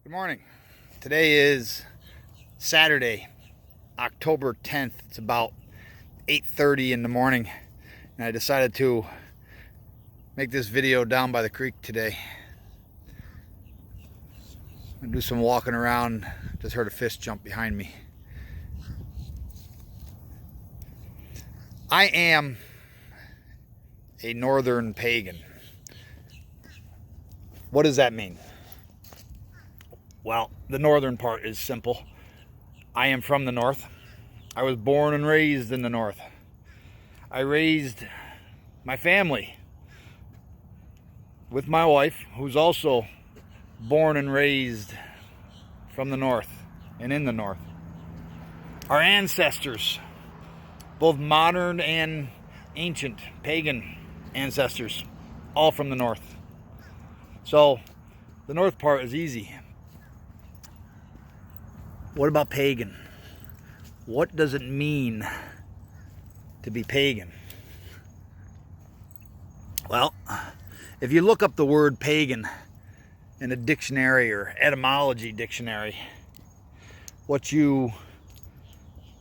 Good morning. Today is Saturday, October 10th. It's about 8:30 in the morning, and I decided to make this video down by the creek today. I'm gonna do some walking around. Just heard a fish jump behind me. I am a northern pagan. What does that mean? Well, the northern part is simple. I am from the north. I was born and raised in the north. I raised my family with my wife, who's also born and raised from the north and in the north. Our ancestors, both modern and ancient pagan ancestors, all from the north. So the north part is easy. What about pagan? What does it mean to be pagan? Well, if you look up the word pagan in a dictionary or etymology dictionary, what you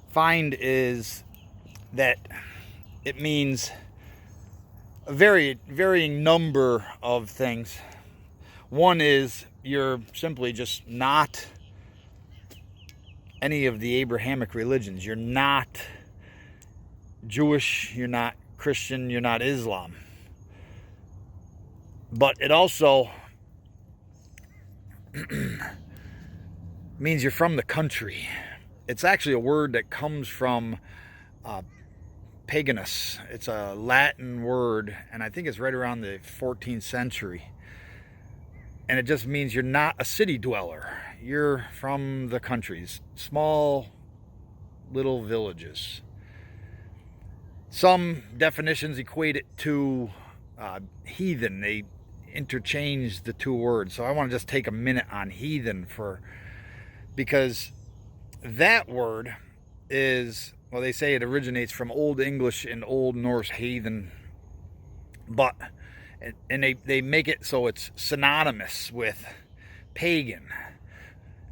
find is that it means a varying number of things. One is you're simply just not any of the Abrahamic religions. You're not Jewish, you're not Christian, you're not Islam. But it also means you're from the country. It's actually a word that comes from Paganus. It's a Latin word, and I think it's right around the 14th century. And it just means you're not a city dweller. You're from the countries, small little villages. Some definitions equate it to heathen. They interchange the two words. So I want to just take a minute on heathen because that word is, well, they say it originates from Old English and Old Norse heathen, but and they make it so it's synonymous with pagan.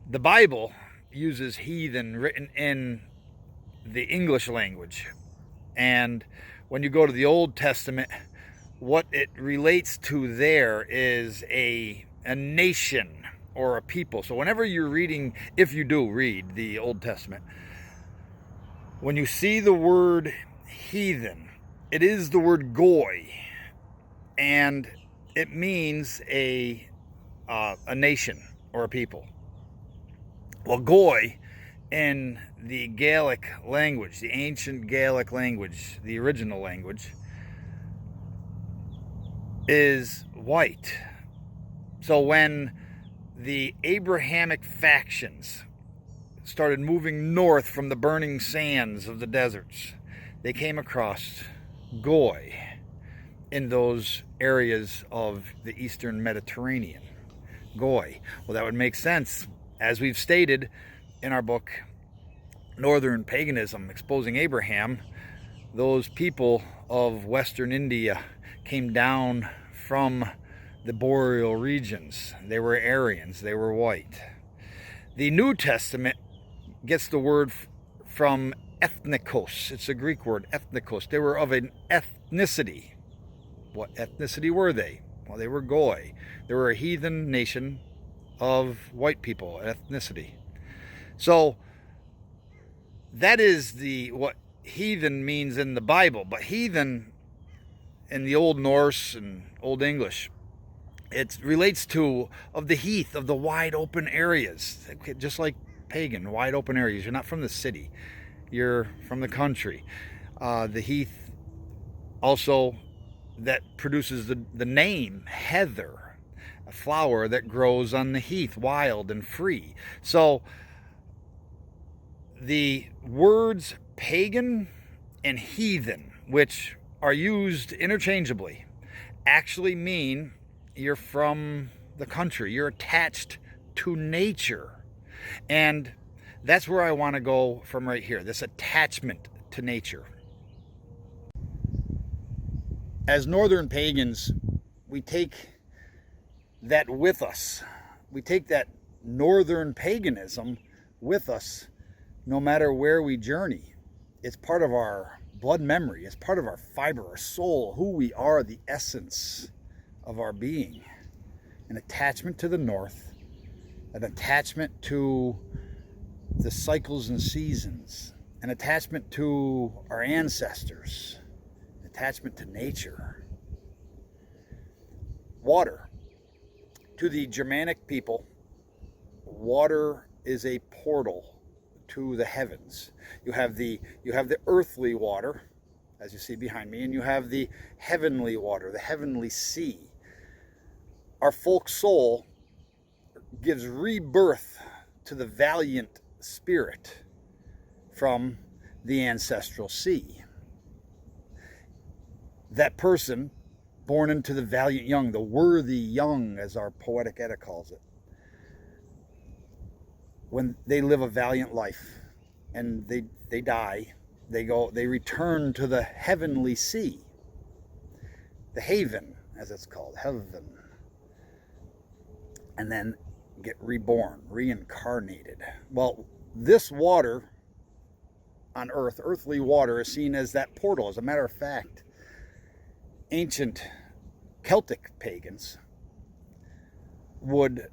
The Bible uses heathen written in the English language, and when you go to the Old Testament, what it relates to there is a nation or a people. So whenever you're reading, if you do read the Old Testament, when you see the word heathen, it is the word goy, and it means a nation or a people. Well, goy in the Gaelic language, the ancient Gaelic language, the original language, is white. So when the Abrahamic factions started moving north from the burning sands of the deserts, they came across goy in those areas of the Eastern Mediterranean. Goy. Well, that would make sense. As we've stated in our book, Northern Paganism, Exposing Abraham, those people of Western India came down from the boreal regions. They were Aryans. They were white. The New Testament gets the word from ethnikos. It's a Greek word, ethnikos. They were of an ethnicity. What ethnicity were they? Well, they were goy. They were a heathen nation of white people, ethnicity. So that is what heathen means in the Bible. But heathen in the Old Norse and Old English, it relates to of the heath, of the wide open areas, just like pagan, wide open areas. You're not from the city, you're from the country. The heath also that produces the name heather, a flower that grows on the heath, wild and free. So the words pagan and heathen, which are used interchangeably, actually mean you're from the country, you're attached to nature. And that's where I want to go from right here, this attachment to nature. As northern pagans, we take that with us. We take that northern paganism with us no matter where we journey. It's part of our blood memory. It's part of our fiber, our soul, who we are, the essence of our being. An attachment to the north, an attachment to the cycles and seasons, an attachment to our ancestors, an attachment to nature. Water. To the Germanic people, water is a portal to the heavens. You have the earthly water, as you see behind me, and you have the heavenly water, the heavenly sea. Our folk soul gives rebirth to the valiant spirit from the ancestral sea. That person born into the valiant young, the worthy young, as our poetic Edda calls it, when they live a valiant life and they die, they return to the heavenly sea, the Heathen, as it's called, Heaven, and then get reborn, reincarnated. Well, this water on earth, earthly water, is seen as that portal. As a matter of fact, ancient Celtic pagans would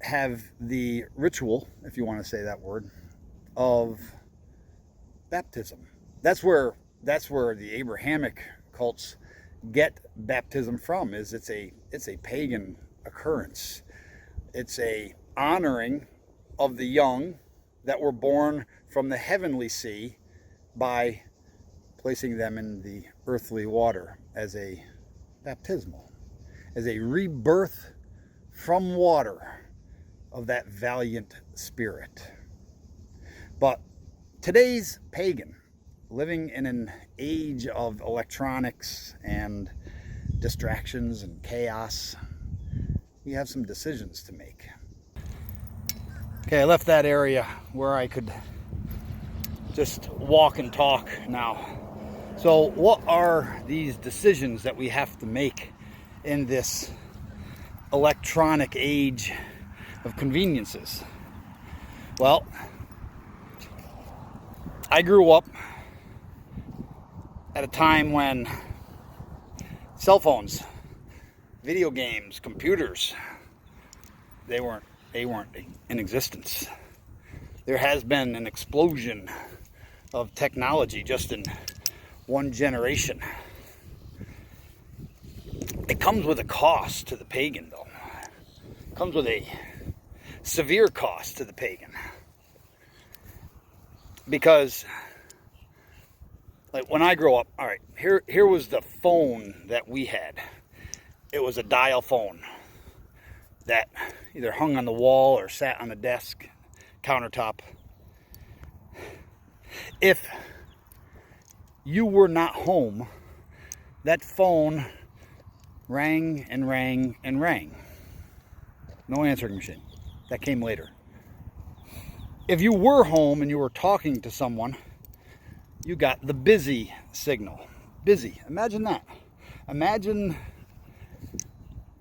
have the ritual, if you want to say that word, of baptism. That's where the Abrahamic cults get baptism from. It's a pagan occurrence. It's a honoring of the young that were born from the heavenly sea by placing them in the earthly water as a baptismal, as a rebirth from water of that valiant spirit. But today's pagan, living in an age of electronics and distractions and chaos, we have some decisions to make. Okay, I left that area where I could just walk and talk now. So what are these decisions that we have to make in this electronic age of conveniences? Well, I grew up at a time when cell phones, video games, computers, they weren't in existence. There has been an explosion of technology just in one generation. It comes with a cost to the pagan, though. It comes with a severe cost to the pagan. Because, like, when I grew up, all right, here was the phone that we had. It was a dial phone that either hung on the wall or sat on the desk, countertop. If you were not home, that phone rang and rang and rang. No answering machine. That came later. If you were home and you were talking to someone, you got the busy signal. Busy. Imagine that. Imagine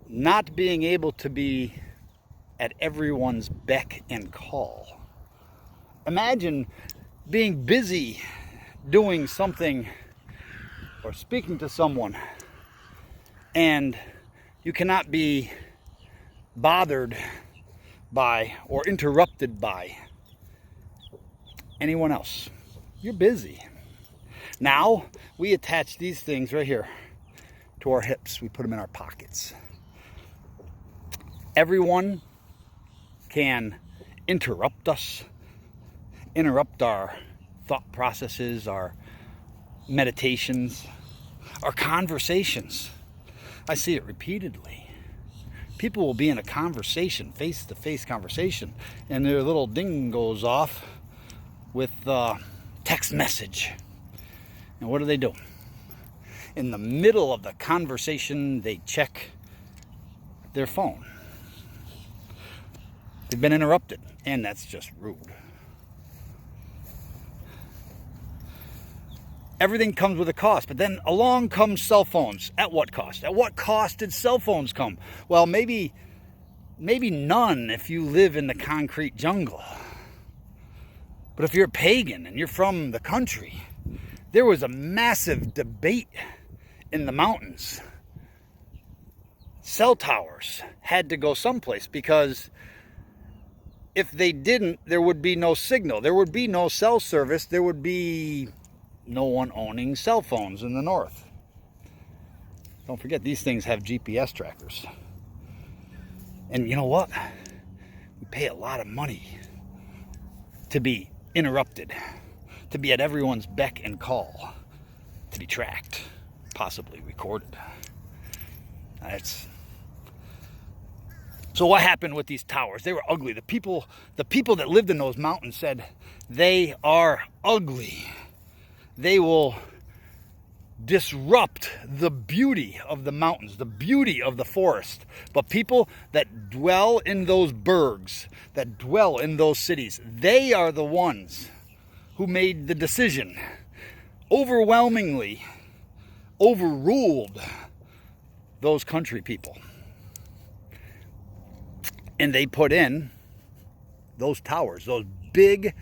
not being able to be at everyone's beck and call. Imagine being busy doing something or speaking to someone and you cannot be bothered by or interrupted by anyone else. You're busy. Now we attach these things right here to our hips. We put them in our pockets. Everyone can interrupt us, interrupt our thought processes, our meditations, our conversations. I see it repeatedly. People will be in a conversation, face-to-face conversation, and their little ding goes off with a text message. And what do? In the middle of the conversation, they check their phone. They've been interrupted, and that's just rude. Everything comes with a cost, but then along comes cell phones. At what cost? At what cost did cell phones come? Well, maybe maybe none if you live in the concrete jungle. But if you're a pagan and you're from the country, there was a massive debate in the mountains. Cell towers had to go someplace, because if they didn't, there would be no signal. There would be no cell service. There would be no one owning cell phones in the north. Don't forget, these things have GPS trackers. And you know what? We pay a lot of money to be interrupted, to be at everyone's beck and call, to be tracked, possibly recorded. So what happened with these towers? They were ugly. The people that lived in those mountains said they are ugly. They will disrupt the beauty of the mountains, the beauty of the forest. But people that dwell in those burgs, that dwell in those cities, they are the ones who made the decision, overwhelmingly overruled those country people. And they put in those towers, those big,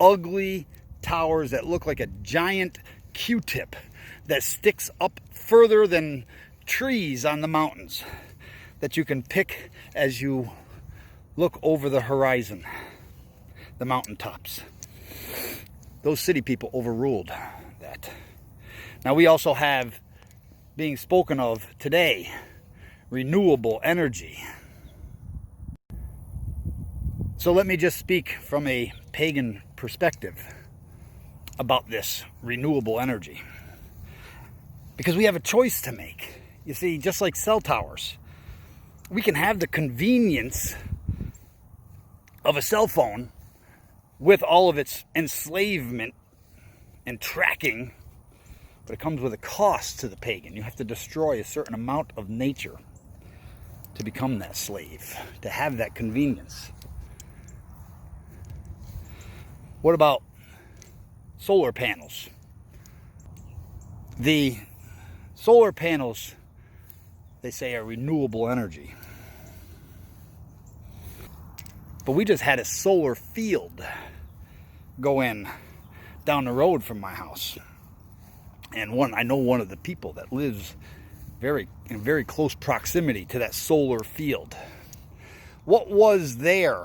ugly towers that look like a giant Q-tip that sticks up further than trees on the mountains, that you can pick as you look over the horizon, the mountaintops. Those city people overruled that. Now we also have, being spoken of today, renewable energy. So let me just speak from a pagan perspective about this renewable energy. Because we have a choice to make. You see, just like cell towers, we can have the convenience of a cell phone with all of its enslavement and tracking, but it comes with a cost to the pagan. You have to destroy a certain amount of nature to become that slave, to have that convenience. What about solar panels? The solar panels, they say, are renewable energy. But we just had a solar field go in down the road from my house. And I know one of the people that lives in very close proximity to that solar field. What was there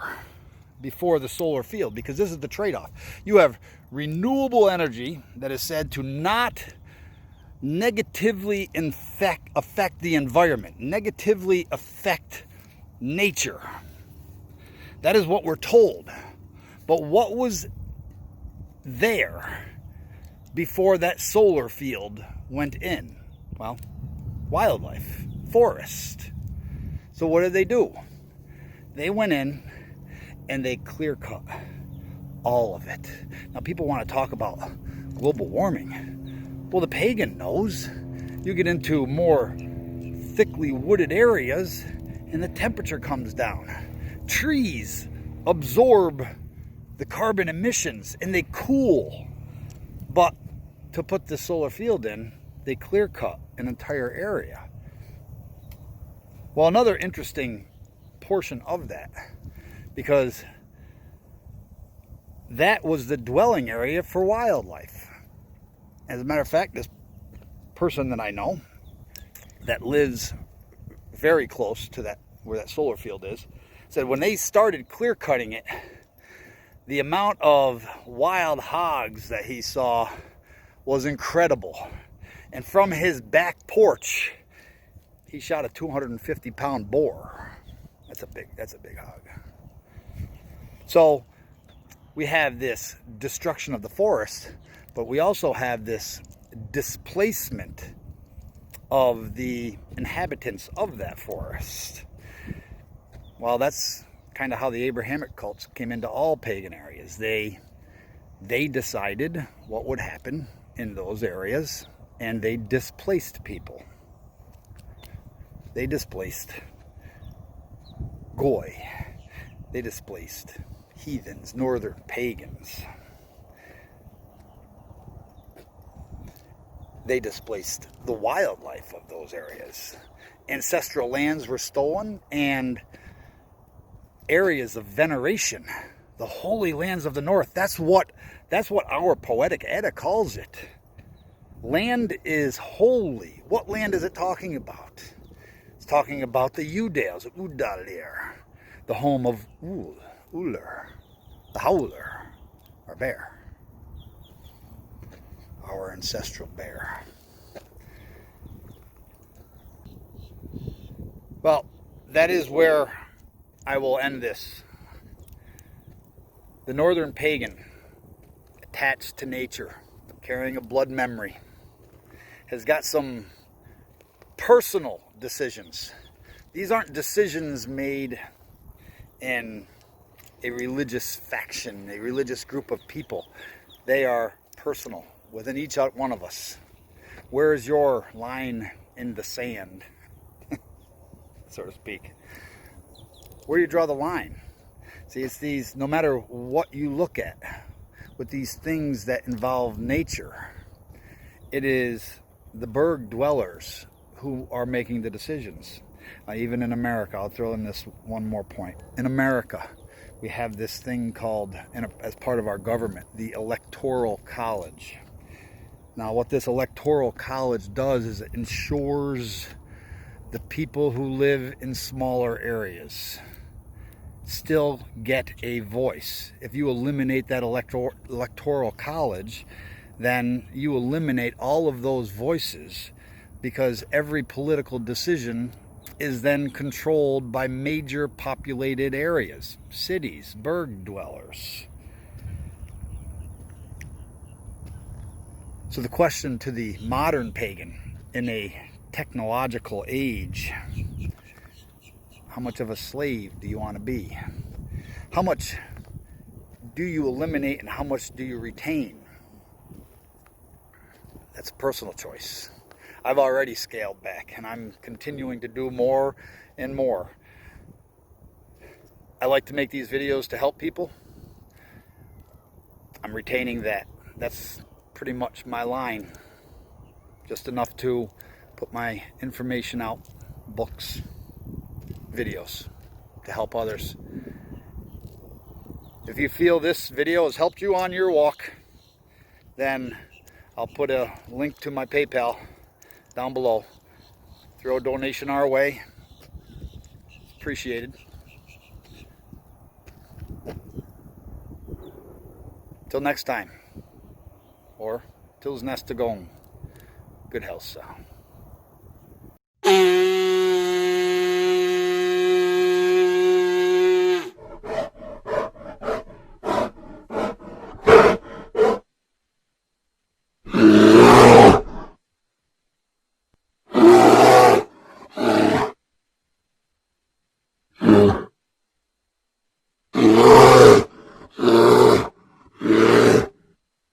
before the solar field? Because this is the trade-off. You have renewable energy that is said to not negatively affect the environment, negatively affect nature. That is what we're told. But what was there before that solar field went in? Well, wildlife, forest. So what did they do? They went in and they clear cut all of it. Now people want to talk about global warming. Well, the pagan knows. You get into more thickly wooded areas and the temperature comes down. Trees absorb the carbon emissions and they cool. But to put the solar field in, they clear cut an entire area. Well, another interesting portion of that, because that was the dwelling area for wildlife. As a matter of fact, this person that I know that lives very close to that, where that solar field is, said when they started clear cutting it, the amount of wild hogs that he saw was incredible. And from his back porch, he shot a 250-pound boar. That's a big hog. So we have this destruction of the forest, but we also have this displacement of the inhabitants of that forest. Well, that's kind of how the Abrahamic cults came into all pagan areas. They decided what would happen in those areas, and they displaced people. They displaced Goy. They displaced heathens, northern pagans. They displaced the wildlife of those areas. Ancestral lands were stolen, and areas of veneration, the holy lands of the north. That's what our poetic Edda calls it. Land is holy. What land is it talking about? It's talking about the Udales, Udalir, the home of Uller, the Howler, our bear, our ancestral bear. Well, that is where I will end this. The northern pagan, attached to nature, carrying a blood memory, has got some personal decisions. These aren't decisions made in a religious faction, a religious group of people. They are personal within each one of us. Where is your line in the sand, so to speak? Where do you draw the line? See, it's these, no matter what you look at, with these things that involve nature, it is the berg dwellers who are making the decisions. Even in America, I'll throw in this one more point. In America, we have this thing called, as part of our government, the Electoral College. Now, what this Electoral College does is it ensures the people who live in smaller areas still get a voice. If you eliminate that electoral college, then you eliminate all of those voices, because every political decision is then controlled by major populated areas, cities, berg dwellers. So the question to the modern pagan in a technological age: how much of a slave do you want to be? How much do you eliminate and how much do you retain? That's a personal choice. I've already scaled back, and I'm continuing to do more and more. I like to make these videos to help people. I'm retaining that. That's pretty much my line. Just enough to put my information out, books, videos, to help others. If you feel this video has helped you on your walk, then I'll put a link to my PayPal down below. Throw a donation our way. Appreciated. Till next time, or till's nästa gång. Good health, so.